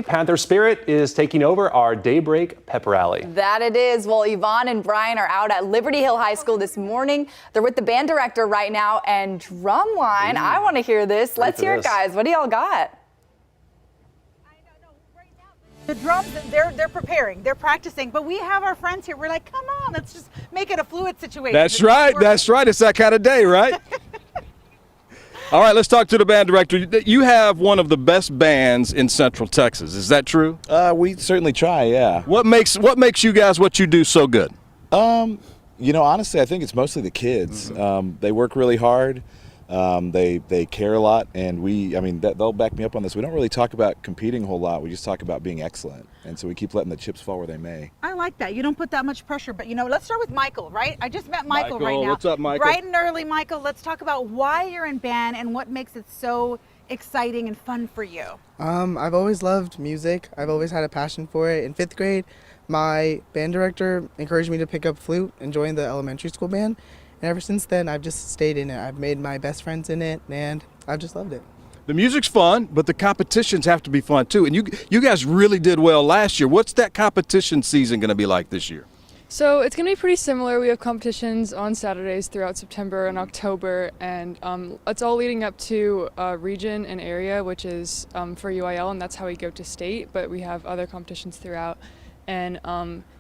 Panther Spirit is taking over our Daybreak pep rally. That it is. Well, Yvonne and Brian are out at Liberty Hill High School this morning. They're with the band director right now, and drumline. I want to hear this. Let's hear it, guys. What do y'all got? The drums, they're preparing, they're practicing, but we have our friends here. We're like, come on, let's just make it a fluid situation. That's right. That's right. It's that kind of day, right? All right, let's talk to the band director. You have one of the best bands in Central Texas. Is that true? We certainly try, yeah. What makes you guys what you do so good? You know, honestly, I think it's mostly the kids. They work really hard. They care a lot, and they'll back me up on this. We don't really talk about competing a whole lot. We just talk about being excellent, and so we keep letting the chips fall where they may. I like that. You don't put that much pressure, but let's start with Michael, right? I just met Michael right now. What's up, Michael? Bright and early, Michael. Let's talk about why you're in band and what makes it so exciting and fun for you. I've always loved music. I've always had a passion for it. In 5th grade, my band director encouraged me to pick up flute and join the elementary school band. And ever since then, I've just stayed in it. I've made my best friends in it, and I've just loved it. The music's fun, but the competitions have to be fun too. And you guys really did well last year. What's that competition season going to be like this year? So it's going to be pretty similar. We have competitions on Saturdays throughout September and October, and it's all leading up to region and area, which is for UIL, and that's how we go to state. But we have other competitions throughout, and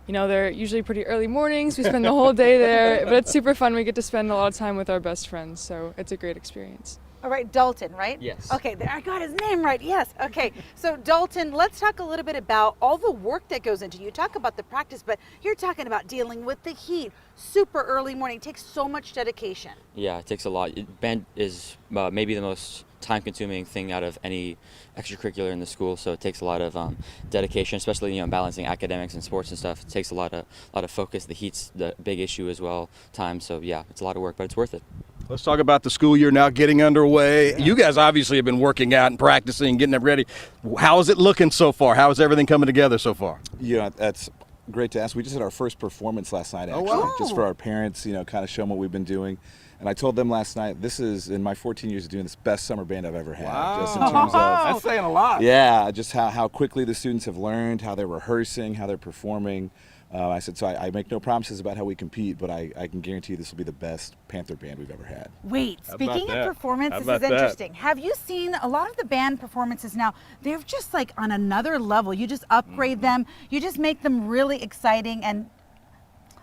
they're usually pretty early mornings. We spend the whole day there, but it's super fun. We get to spend a lot of time with our best friends, so it's a great experience. All right, Dalton, right? Yes. Okay, I got his name right. Yes. Okay. So Dalton, let's talk a little bit about all the work that goes into. You talk about the practice, but you're talking about dealing with the heat. Super early morning. It takes so much dedication. Yeah, it takes a lot. Band is maybe the most time-consuming thing out of any extracurricular in the school, so it takes a lot of dedication, especially balancing academics and sports and stuff. It takes a lot of focus. The heat's the big issue as well. Time. So yeah, it's a lot of work, but it's worth it. Let's talk about the school year now getting underway. Yeah. You guys obviously have been working out and practicing, getting it ready. How is it looking so far? How is everything coming together so far? Yeah, that's great to ask. We just had our first performance last night, actually, just for our parents, kind of show them what we've been doing. And I told them last night, this is, in my 14 years of doing this, best summer band I've ever had. Wow. Just in terms of, that's saying a lot. Yeah, just how quickly the students have learned, how they're rehearsing, how they're performing. I said, so I make no promises about how we compete, but I can guarantee you this will be the best Panther band we've ever had. Wait, speaking of performance, this is interesting. Have you seen a lot of the band performances now? They're just like on another level. You just upgrade them. You just make them really exciting and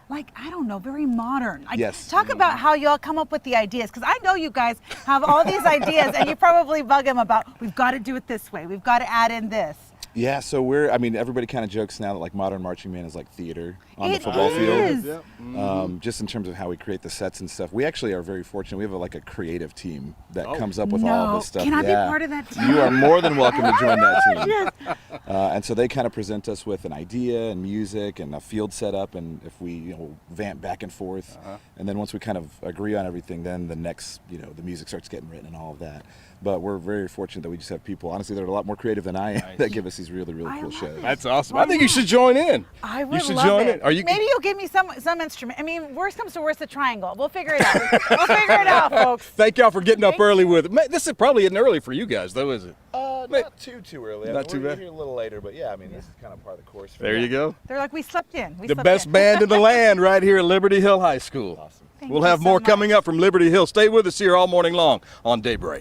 very modern. Yes. Talk about how y'all come up with the ideas, because I know you guys have all these ideas and you probably bug them about, we've got to do it this way. We've got to add in this. Yeah, so everybody kind of jokes now that modern marching band is like theater on the football field. Yep. Just in terms of how we create the sets and stuff. We actually are very fortunate. We have a creative team that comes up with all this stuff. Can I be part of that team? You are more than welcome to join that team. Yes. And so they kind of present us with an idea and music and a field setup, and if we vamp back and forth, and then once we kind of agree on everything, then the next the music starts getting written and all of that. But we're very fortunate that we just have people, honestly, that are a lot more creative than I am, that give us these really cool shows. That's awesome. I think you should join in. I would You should love join it. in. Maybe you'll give me some instrument. I mean, worst comes to worst, the triangle. We'll figure it out. We'll figure it out, folks. Thank y'all for getting up early with it. This is probably getting early for you guys, though, is it? Not too early. Not too bad. We're here a little later, but yeah, this is kind of part of the course. There you go. They're like, we slept in. The best band in the land right here at Liberty Hill High School. Awesome. We'll have more coming up from Liberty Hill. Stay with us here all morning long on Daybreak.